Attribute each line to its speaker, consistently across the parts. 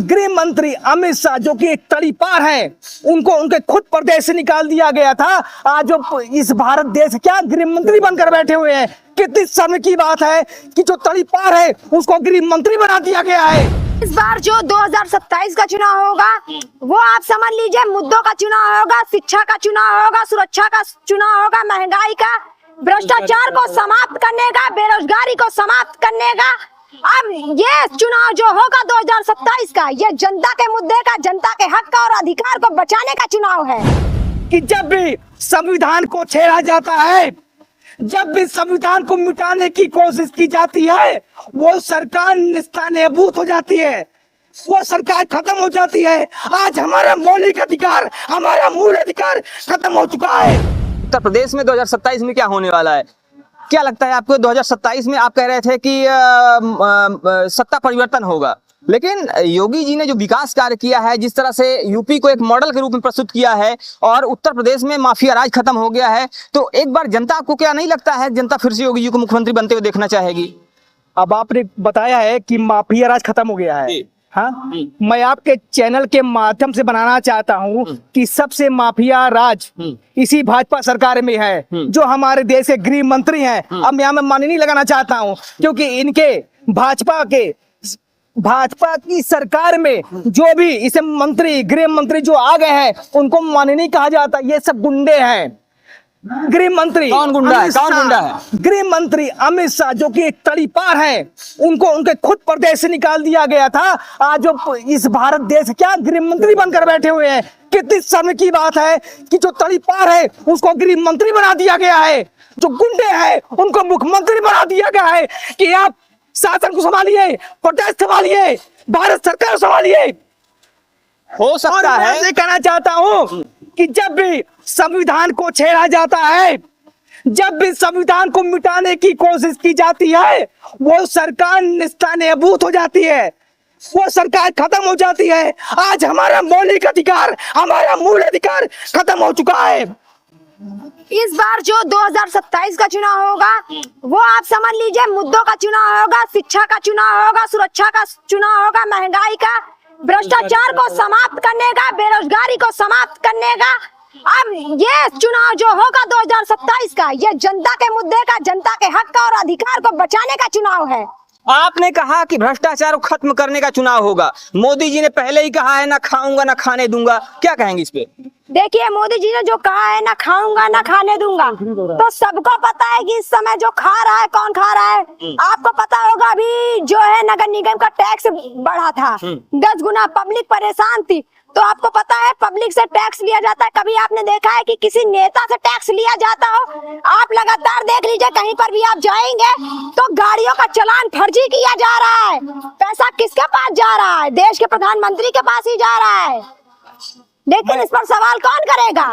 Speaker 1: गृह मंत्री अमित शाह जो कि एक तड़ीपार है, उनको उनके खुद प्रदेश से निकाल दिया गया था। आज जो इस भारत देश क्या गृह मंत्री बनकर बैठे हुए हैं। कितनी शर्म की बात है कि जो तड़ीपार है उसको गृह मंत्री बना दिया गया है।
Speaker 2: इस बार जो 2027 का चुनाव होगा वो आप समझ लीजिए मुद्दों का चुनाव होगा, शिक्षा का चुनाव होगा, सुरक्षा का चुनाव होगा, महंगाई का, भ्रष्टाचार को समाप्त करने का, बेरोजगारी को समाप्त करने का। अब ये चुनाव जो होगा 2027 का, ये जनता के मुद्दे का, जनता के हक का और अधिकार को बचाने का चुनाव है।
Speaker 1: कि जब भी संविधान को छेड़ा जाता है, जब भी संविधान को मिटाने की कोशिश की जाती है, वो सरकार निस्तानेबूत हो जाती है, वो सरकार खत्म हो जाती है। आज हमारा मौलिक अधिकार, हमारा मूल अधिकार खत्म हो चुका है।
Speaker 3: उत्तर प्रदेश में 2027 में क्या होने वाला है, क्या लगता है आपको? 2027 में आप कह रहे थे कि सत्ता परिवर्तन होगा, लेकिन योगी जी ने जो विकास कार्य किया है, जिस तरह से यूपी को एक मॉडल के रूप में प्रस्तुत किया है और उत्तर प्रदेश में माफिया राज खत्म हो गया है, तो एक बार जनता को क्या नहीं लगता है जनता फिर से योगी जी को मुख्यमंत्री बनते हुए देखना चाहेगी?
Speaker 1: अब आपने बताया है कि माफिया राज खत्म हो गया है। हाँ, मैं आपके चैनल के माध्यम से बनाना चाहता हूँ कि सबसे माफिया राज इसी भाजपा सरकार में है, जो हमारे देश के गृह मंत्री हैं। अब यहाँ मैं मानी नहीं लगाना चाहता हूँ, क्योंकि इनके भाजपा की सरकार में जो भी इसे मंत्री, गृह मंत्री जो आ गए हैं, उनको माननीय कहा जाता है। ये सब गुंडे हैं। गृह मंत्री
Speaker 3: कौन गुंडा है? कौन गुंडा है?
Speaker 1: गृह मंत्री अमित शाह जो कि एक तड़ीपार है, उनको उनके खुद प्रदेश से निकाल दिया गया था। आज जो इस भारत देश क्या गृह मंत्री बनकर बैठे हुए हैं। कितनी शर्म की बात है कि जो तड़ीपार है उसको गृह मंत्री बना दिया गया है, जो गुंडे हैं उनको मुख्यमंत्री बना दिया गया है कि आप शासन को संभालिए, प्रदेश संभालिए, भारत सरकार संभालिए।
Speaker 3: हो सकता है,
Speaker 1: मैं कहना चाहता हूँ कि जब भी संविधान को छेड़ा जाता है, जब भी संविधान को मिटाने की कोशिश की जाती है, वो सरकार निस्तानेबूत हो जाती है, वो सरकार खत्म हो जाती है। आज हमारा मौलिक अधिकार, हमारा मूल अधिकार खत्म हो चुका है।
Speaker 2: इस बार जो 2027 का चुनाव होगा वो आप समझ लीजिए मुद्दों का चुनाव होगा, शिक्षा का चुनाव होगा, सुरक्षा का चुनाव होगा, महंगाई का, भ्रष्टाचार को समाप्त करने का, बेरोजगारी को समाप्त करने का। अब ये चुनाव जो होगा 2027 का, ये जनता के मुद्दे का, जनता के हक का और अधिकार को बचाने का चुनाव है।
Speaker 3: आपने कहा कि भ्रष्टाचार को खत्म करने का चुनाव होगा। मोदी जी ने पहले ही कहा है ना खाऊंगा ना खाने दूंगा, क्या कहेंगे इस पे?
Speaker 2: देखिए, मोदी जी ने जो कहा है ना खाऊंगा ना खाने दूंगा, तो सबको पता है कि इस समय जो खा रहा है कौन खा रहा है। आपको पता होगा अभी जो है नगर निगम का टैक्स बढ़ा था, 10 गुना, पब्लिक परेशान थी। तो आपको पता है पब्लिक से टैक्स लिया जाता है। कभी आपने देखा है कि किसी नेता से टैक्स लिया जाता हो? आप लगातार देख लीजिए, कहीं पर भी आप जाएंगे तो गाड़ियों का चालान फर्जी किया जा रहा है। पैसा किसके पास जा रहा है? देश के प्रधानमंत्री के पास ही जा रहा है। लेकिन इस पर सवाल कौन करेगा?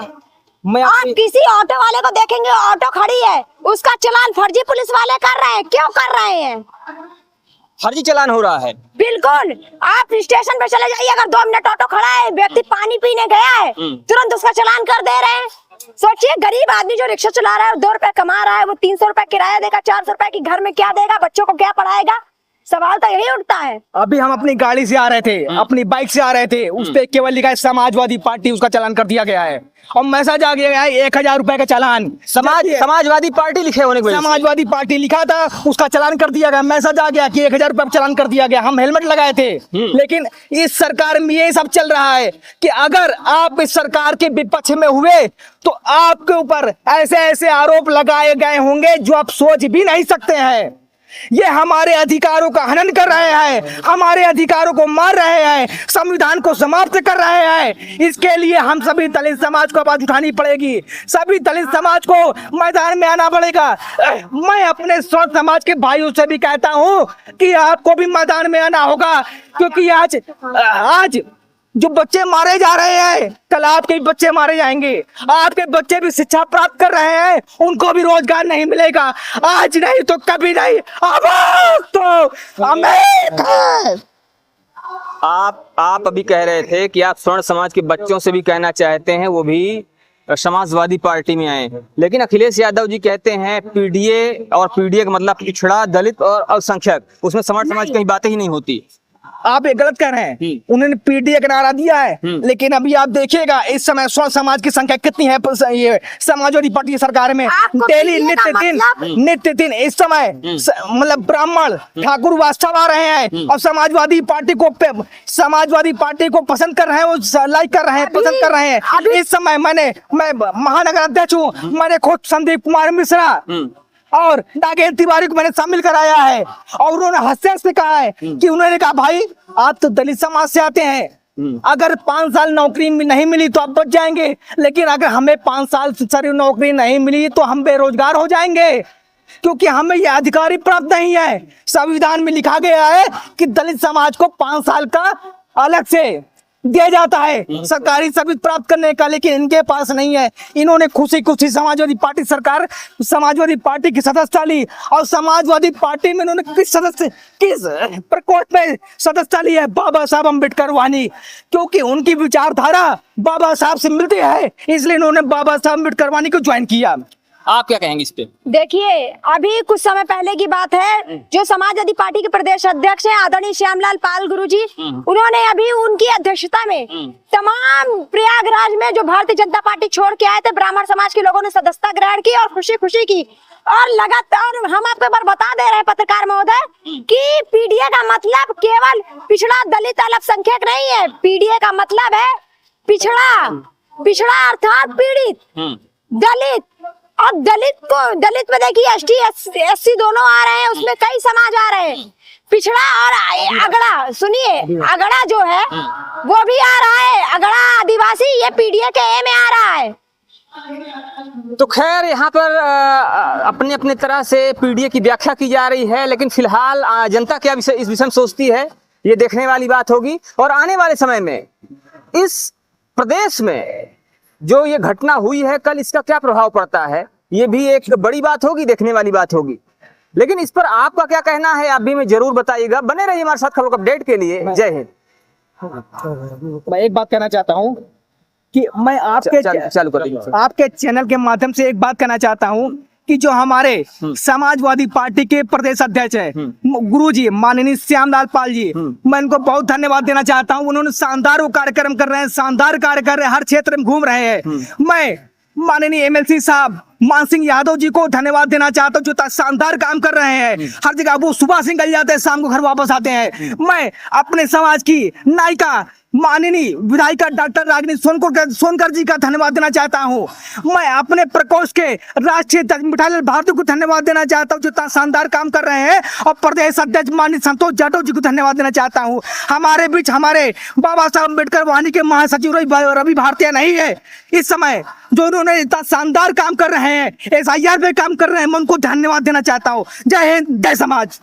Speaker 2: आप किसी ऑटो वाले को देखेंगे, ऑटो खड़ी है, उसका चालान फर्जी पुलिस वाले कर रहे हैं। क्यों कर रहे हैं?
Speaker 3: फर्जी चालान हो रहा है।
Speaker 2: बिल्कुल। आप स्टेशन पे चले जाइए, अगर 2 मिनट ऑटो खड़ा है, व्यक्ति पानी पीने गया है, तुरंत उसका चालान कर दे रहे हैं। सोचिए, गरीब आदमी जो रिक्शा चला रहा है, 2 रुपए कमा रहा है, वो 300 रुपए किराया देगा, 400 रुपए की घर में क्या देगा, बच्चों को क्या पढ़ाएगा? सवाल तो यही उठता है।
Speaker 1: अभी हम अपनी गाड़ी से आ रहे थे, अपनी बाइक से आ रहे थे, उस पे केवल लिखा है समाजवादी पार्टी, उसका चालान कर दिया गया है और मैसेज आ गया है 1000 रुपए का चालान।
Speaker 3: समाजवादी पार्टी लिखे होने की वजह से
Speaker 1: समाजवादी पार्टी लिखा था, उसका चालान कर दिया गया। मैसेज आ गया कि 1000 रुपए का चालान कर दिया गया। हम हेलमेट लगाए थे, लेकिन इस सरकार में ये सब चल रहा है कि अगर आप इस सरकार के विपक्ष में हुए तो आपके ऊपर ऐसे ऐसे आरोप लगाए गए होंगे जो आप सोच भी नहीं सकते हैं। ये हमारे अधिकारों का हनन कर रहे हैं, हमारे अधिकारों को मार रहे हैं, संविधान को समाप्त कर रहे हैं। इसके लिए हम सभी दलित समाज को आवाज उठानी पड़ेगी, सभी दलित समाज को मैदान में आना पड़ेगा। मैं अपने स्वस्थ समाज के भाइयों से भी कहता हूं कि आपको भी मैदान में आना होगा, क्योंकि आज जो बच्चे मारे जा रहे हैं, कल आपके भी बच्चे मारे जाएंगे। आपके बच्चे भी शिक्षा प्राप्त कर रहे हैं, उनको भी रोजगार नहीं मिलेगा। आज नहीं तो कभी नहीं, अब तो अमेरिका।
Speaker 3: आप अभी कह रहे थे कि आप स्वर्ण समाज के बच्चों से भी कहना चाहते हैं वो भी समाजवादी पार्टी में आए, लेकिन अखिलेश यादव जी कहते हैं पीडीए, और पीडीए का मतलब पिछड़ा, दलित और अल्पसंख्यक, उसमें समाज की कहीं बातें ही नहीं होती।
Speaker 1: आप ये गलत कह रहे हैं। उन्होंने पीडीए का नारा दिया है, लेकिन अभी आप देखिएगा इस समय स्व समाज की संख्या कितनी है ये समाजवादी पार्टी की सरकार में।
Speaker 2: आपको
Speaker 1: डेली
Speaker 2: PDA का
Speaker 1: नित्य दिन इस समय मतलब ब्राह्मण ठाकुर वास्तव आ रहे हैं और समाजवादी पार्टी को पसंद कर रहे हैं, वो लाइक कर रहे हैं, पसंद कर रहे हैं। इस समय मैं महानगर अध्यक्ष हूँ, मैंने खुद संदीप कुमार मिश्रा और नागेंद्र तिवारी को मैंने शामिल कराया है और उन्होंने हंसते से कहा है कि उन्होंने कहा भाई आप तो दलित समाज से आते हैं, अगर 5 साल नौकरी नहीं मिली तो आप बच जाएंगे, लेकिन अगर हमें 5 साल से नौकरी नहीं मिली तो हम बेरोजगार हो जाएंगे, क्योंकि हमें यह अधिकार ही प्राप्त नहीं है। संविधान में लिखा गया है कि दलित समाज को 5 साल का अलग से दिया जाता है सरकारी सर्विस प्राप्त करने का, लेकिन इनके पास नहीं है। इन्होंने खुशी खुशी समाजवादी पार्टी की सदस्यता ली और समाजवादी पार्टी में इन्होंने किस प्रकोष्ठ में सदस्यता ली है? बाबा साहब अम्बेडकर वानी, क्योंकि उनकी विचारधारा बाबा साहब से मिलती है, इसलिए इन्होंने बाबा साहब अम्बेडकर वानी को ज्वाइन किया।
Speaker 3: आप क्या कहेंगे इस पे?
Speaker 2: देखिए, अभी कुछ समय पहले की बात है, जो समाजवादी पार्टी के प्रदेश अध्यक्ष हैं आदरणीय श्यामलाल पाल गुरुजी, उन्होंने अभी उनकी अध्यक्षता में तमाम प्रयागराज में जो भारतीय जनता पार्टी छोड़ के आए थे ब्राह्मण समाज के लोगों ने सदस्यता ग्रहण की और खुशी खुशी की। और लगातार हम आपको एक बार बता दे रहे हैं पत्रकार महोदय कि पीडीए का मतलब केवल पिछड़ा दलित अल्पसंख्यक नहीं है। पीडीए का मतलब है पिछड़ा अर्थात पीड़ित दलित। और दलित में देखिए एसटी एससी दोनों आ रहे हैं, उसमें कई समाज आ रहे हैं। पिछड़ा और अगड़ा, सुनिए अगड़ा जो है वो भी आ रहा है, अगड़ा आदिवासी, ये पीडीए के ए में आ रहा है।
Speaker 3: तो खैर यहाँ पर अपने अपने तरह से पीडीए की व्याख्या की जा रही है, लेकिन फिलहाल जनता क्या इस विषय में सोचती है ये देखने वाली बात होगी। और आने वाले समय में इस प्रदेश में जो ये घटना हुई है कल, इसका क्या प्रभाव पड़ता है ये भी एक बड़ी बात होगी, देखने वाली बात होगी। लेकिन इस पर आपका क्या कहना है आप भी हमें जरूर बताइएगा। बने रहिए हमारे साथ खबरों का अपडेट के लिए। जय हिंद।
Speaker 1: मैं एक बात कहना चाहता हूँ कि मैं आपके चैनल के माध्यम से एक बात कहना चाहता हूँ कि जो हमारे समाजवादी पार्टी के प्रदेश अध्यक्ष है गुरुजी माननीय श्यामलाल पाल जी, मैं इनको बहुत धन्यवाद देना चाहता हूँ। उन्होंने शानदार कार्यक्रम कर रहे हैं, शानदार कार्य कर रहे हैं, हर क्षेत्र में घूम रहे हैं। मैं माननीय एमएलसी साहब मान सिंह यादव जी को धन्यवाद देना चाहता हूँ, जो शानदार काम कर रहे हैं। हर जगह वो सुबह से निकल जाते हैं, शाम को घर वापस आते हैं। मैं अपने समाज की नायिका माननीय विधायिका डॉक्टर रागिनी सोनकर जी का धन्यवाद देना चाहता हूँ। मैं अपने प्रकोष्ठ के राष्ट्रीय मिठाईलाल भारती को धन्यवाद देना चाहता हूँ, जो शानदार काम कर रहे हैं। और प्रदेश अध्यक्ष माननीय संतोष जाटव जी को धन्यवाद देना चाहता हूँ। हमारे बीच हमारे बाबा साहब अम्बेडकर वानी के महासचिव रवि भारतीय नहीं है इस समय, जो उन्होंने इतना शानदार काम कर रहे हैं, SIR पे काम कर रहे हैं, मैं उनको धन्यवाद देना चाहता हूँ। जय हिंद, जय समाज।